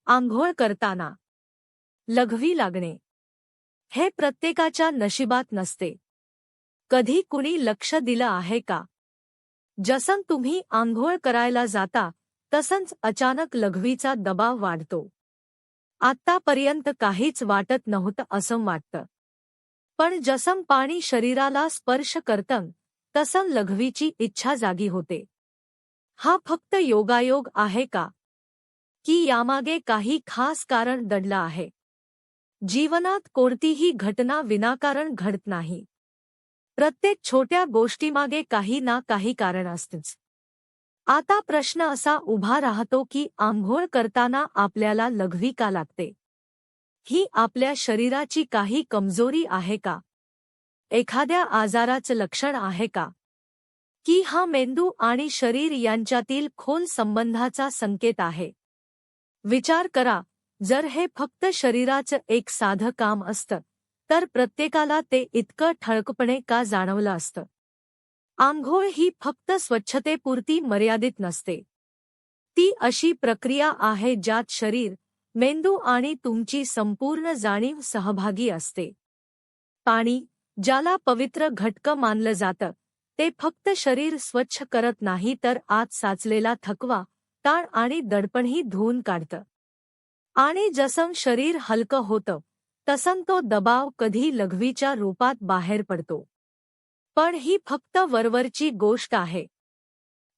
आंघोळ करताना लघवी लागणे हे प्रत्येकाच्या नशिबात नसते. कधी कुणी लक्ष दिलं आहे का? जसं तुम्ही आंघोळ करायला जाता तसंच अचानक लघवीचा दबाव वाढतो. आत्तापर्यंत काहीच वाटत नव्हतं असं वाटतं. पण जसं पाणी शरीराला स्पर्श करतं तसं लघवीची इच्छा जागी होते. हा फक्त योगायोग आहे का? की यामागे काही खास कारण दडलं आहे? जीवनात कोणतीही घटना विनाकारण घडत नाही. प्रत्येक छोट्या गोष्टीमागे काही ना काही कारण असतेच. आता प्रश्न असा उभा राहतो की आंघोळ करताना आपल्याला लघवी का लागते? ही आपल्या शरीराची काही कमजोरी आहे का? एखाद्या आजाराचं लक्षण आहे का? की हा मेंदू आणि शरीर यांच्यातील खोल संबंधाचा संकेत आहे? विचार करा, जर हे फक्त शरीराचं एक साधं काम असतं तर प्रत्येकाला ते इतकं ठळकपणे का जाणवलं असतं? आंघोळ ही फक्त स्वच्छतेपुरती मर्यादित नसते. ती अशी प्रक्रिया आहे ज्यात शरीर, मेंदू आणि तुमची संपूर्ण जाणीव सहभागी असते. पाणी, ज्याला पवित्र घटक मानलं जातं, ते फक्त शरीर स्वच्छ करत नाही तर आत साचलेला थकवा, ताण आणि दडपणही धुवून काढतं. आणि जसं शरीर हलकं होतं तसं तो दबाव कधी लघवीच्या रूपात बाहेर पडतो. पण ही फक्त वरवरची गोष्ट आहे.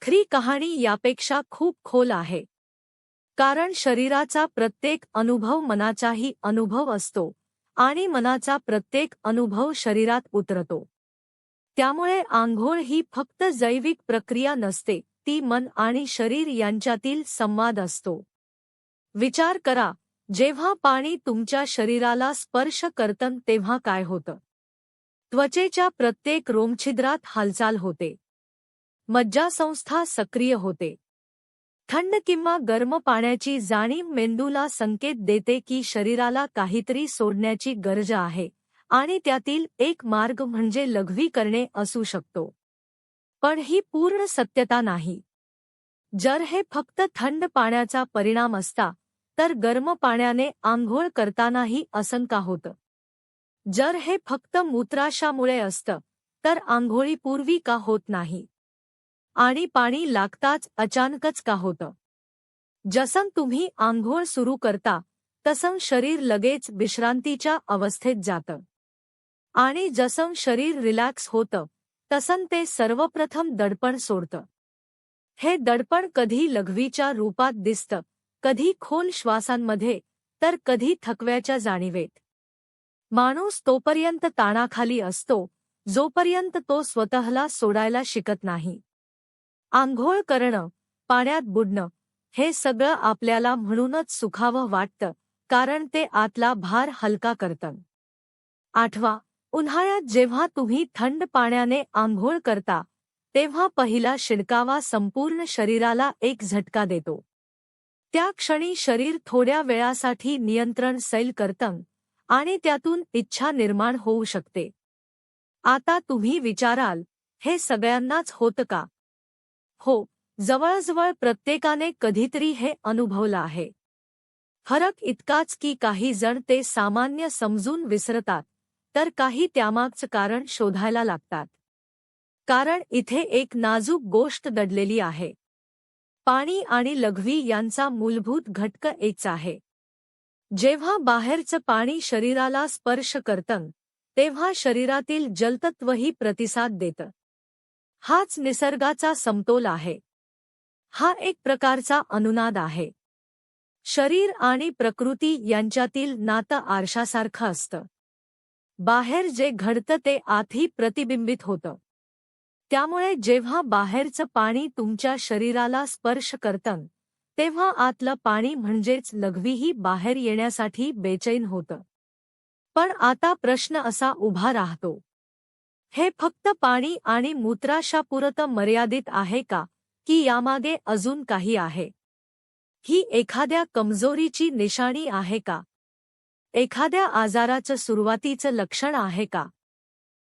खरी कहाणी यापेक्षा खूप खोल आहे. कारण शरीराचा प्रत्येक अनुभव मनाचाही अनुभव असतो आणि मनाचा प्रत्येक अनुभव शरीरात उतरतो. त्यामुळे आंघोळ ही फक्त जैविक प्रक्रिया नसते, ती मन आणि शरीर यांच्यातील संवाद असतो. विचार करा, जेव्हा पाणी तुमच्या शरीराला स्पर्श करतं तेव्हा काय होतं? त्वचेच्या प्रत्येक रोमछिद्रात हालचाल होते. मज्जासंस्था सक्रिय होते. थंड किंवा गरम पाण्याची जाणीव मेंदूला संकेत देते की शरीराला काहीतरी सोडण्याची गरज आहे आणि त्यातील एक मार्ग म्हणजे लघवी करणे असू शकतो. पण ही पूर्ण सत्यता नाही. जर हे फक्त थंड पाण्याचा परिणाम असता तर गरम पाण्याने आंघोळ करतानाही असं का होतं? जर हे फक्त मूत्राशयामुळे असतं तर आंघोळीपूर्वी का होत नाही? आणि पाणी लागताच अचानकच का होतं? जसं तुम्ही आंघोळ सुरू करता तसं शरीर लगेच विश्रांतीच्या अवस्थेत जातं. आणि जसं शरीर रिलॅक्स होतं तसं ते सर्वप्रथम दडपण सोडतं. हे दडपण कधी लघवीच्या रूपात दिसतं, कधी खोल श्वासांमध्ये, तर कधी थकव्याच्या जाणीवेत. माणूस तोपर्यंत ताणाखाली असतो जोपर्यंत तो स्वतःला सोडायला शिकत नाही. आंघोळ करणं, पाण्यात बुडणं, हे सगळं आपल्याला म्हणूनच सुखावं वाटतं, कारण ते आतला भार हलका करतं. आठवा, उन्हाळ्यात जेव्हा तुम्ही थंड पाण्याने आंघोळ करता तेव्हा पहिला शिडकावा संपूर्ण शरीराला एक झटका देतो. त्या क्षणी शरीर थोड्या वेळासाठी नियंत्रण सैल करतं आणि त्यातून इच्छा निर्माण होऊ शकते. आता तुम्ही विचाराल, हे सगळ्यांनाच होतं का? हो, जवळजवळ प्रत्येकाने कधीतरी हे अनुभवलं आहे. फरक इतकाच की काही जण ते सामान्य समजून विसरतात, तर काही त्यामागचं कारण शोधायला लागतात. कारण इथे एक नाजूक गोष्ट दडलेली आहे. पाणी आणि लघवी यांचा मूलभूत घटक एकच आहे. जेव्हा बाहेरचं पाणी शरीराला स्पर्श करतं, तेव्हा शरीरातील जलतत्वही प्रतिसाद देतं. हाच निसर्गाचा समतोल आहे. हा एक प्रकारचा अनुनाद आहे. शरीर आणि प्रकृती यांच्यातील नातं आरशासारखं असतं. बाहेर जे घडतं ते आतही प्रतिबिंबित होतं. त्यामुळे जेव्हा बाहेरचं पाणी तुमच्या शरीराला स्पर्श करतं, तेव्हा आतलं पाणी म्हणजेच लघवीही बाहेर येण्यासाठी बेचैन होतं. पण आता प्रश्न असा उभा राहतो, हे फक्त पाणी आणि मूत्राशयापुरतं मर्यादित आहे का, की यामागे अजून काही आहे? ही एखाद्या कमजोरीची निशाणी आहे का? एखाद्या आजाराचं सुरुवातीचं लक्षण आहे का?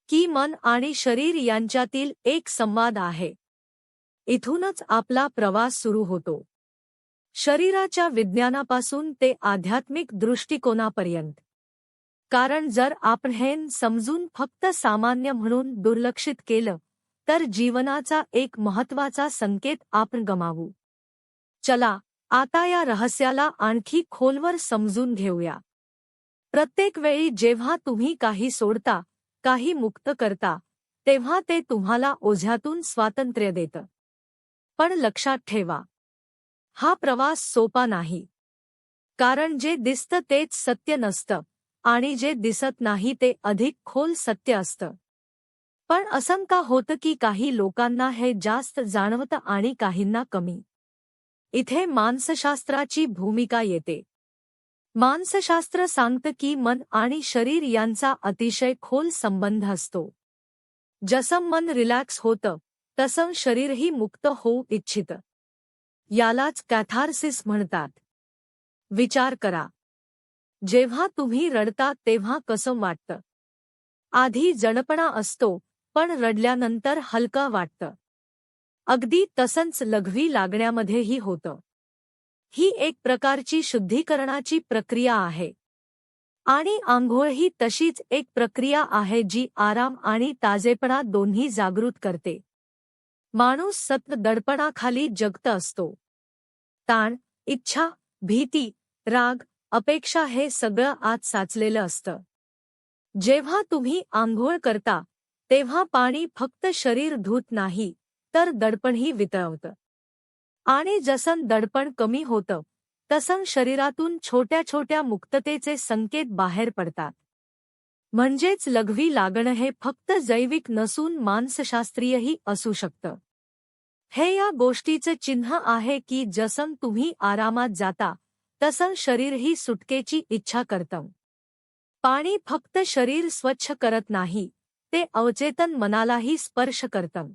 की मन आणि शरीर यांच्यातील एक संवाद आहे? इथूनच आपला प्रवास सुरू होतो. शरीराच्या विज्ञानापासून ते आध्यात्मिक दृष्टिकोनापर्यंत. कारण जर आपण हे समजून फक्त सामान्य म्हणून दुर्लक्षित केलं तर जीवनाचा एक महत्त्वाचा संकेत आपण गमावू. चला आता या रहस्याला आणखी खोलवर समजून घेऊया. प्रत्येक वेळी जेव्हा तुम्ही काही सोडता, काही मुक्त करता, तेव्हा ते तुम्हाला ओझ्यातून स्वातंत्र्य देतं. पण लक्षात ठेवा, हा प्रवास सोपा नाही. कारण जे दिसतं तेच सत्य नसतं आणि जे दिसत नाही ते अधिक खोल सत्य असतं. पण असं का होतं की काही लोकांना हे जास्त जाणवतं आणि काहींना कमी? इथे मानसशास्त्राची भूमिका येते. मानसशास्त्र सांगतं की मन आणि शरीर यांचा अतिशय खोल संबंध असतो. जसं मन रिलॅक्स होतं तसं शरीरही मुक्त होऊ इच्छितं. यालाच कॅथार्सिस म्हणतात. विचार करा, जेव्हा तुम्ही रडता तेव्हा कसं वाटतं? आधी जडपणा असतो, पण रडल्यानंतर हलका वाटतं. अगदी तसंच लघवी लागण्यामध्येही होतं. ही एक प्रकारची शुद्धीकरणाची प्रक्रिया आहे. आणि आंघोळ ही तशीच एक प्रक्रिया आहे जी आराम आणि ताजेपणा दोन्ही जागृत करते. माणूस सतत दडपणाखाली जगत असतो. ताण, इच्छा, भीती, राग, अपेक्षा हे सगळं आत साचलेलं असतं. जेव्हा तुम्ही आंघोळ करता तेव्हा पाणी फक्त शरीर धुत नाही तर दडपणही वितळवतं. आणि जसं दडपण कमी होतं तसं शरीरातून छोट्या छोट्या मुक्ततेचे संकेत बाहेर पडतात. म्हणजेच लघवी लागणं हे फक्त जैविक नसून मानसशास्त्रीयही असू शकतं. हे या गोष्टीचं चिन्ह आहे की जसं तुम्ही आरामात जाता तसं शरीरही सुटकेची इच्छा करतं. पाणी फक्त शरीर स्वच्छ करत नाही, ते अवचेतन मनालाही स्पर्श करतं.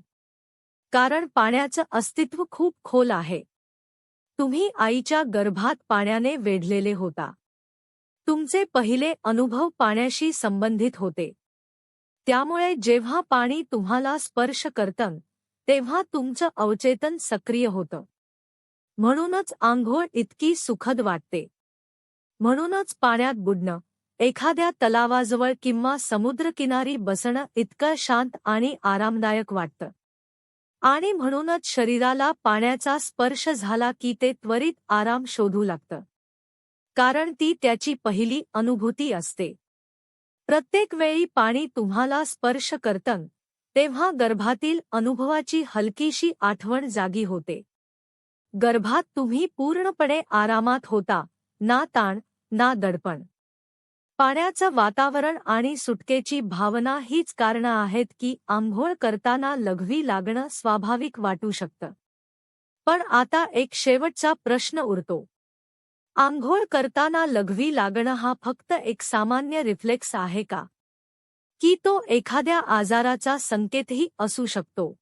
कारण पाण्याचं अस्तित्व खूप खोल आहे. तुम्ही आईच्या गर्भात पाण्याने वेढलेले होता. तुमचे पहिले अनुभव पाण्याशी संबंधित होते. त्यामुळे जेव्हा पाणी तुम्हाला स्पर्श करतं तेव्हा तुमचं अवचेतन सक्रिय होतं. म्हणूनच आंघोळ इतकी सुखद वाटते. म्हणूनच पाण्यात बुडणं, एखाद्या तलावाजवळ किंवा समुद्रकिनारी बसणं इतकं शांत आणि आरामदायक वाटतं. आणि म्हणूनच शरीराला पाण्याचा स्पर्श झाला की ते त्वरित आराम शोधू लागतं. कारण ती त्याची पहिली अनुभूती असते. प्रत्येक वेळी पाणी तुम्हाला स्पर्श करतं तेव्हा गर्भातील अनुभवाची हलकीशी आठवण जागी होते. गर्भात तुम्ही पूर्णपणे आरामात होता, ना ताण, ना दडपण. पाण्याचं वातावरण आणि सुटकेची भावना हीच कारणं आहेत की आंघोळ करताना लघवी लागणं स्वाभाविक वाटू शकतं. पण आता एक शेवटचा प्रश्न उरतो. आंघोळ करताना लघवी लागणं हा फक्त एक सामान्य रिफ्लेक्स आहे का? की तो एखाद्या आजाराचा संकेतही असू शकतो?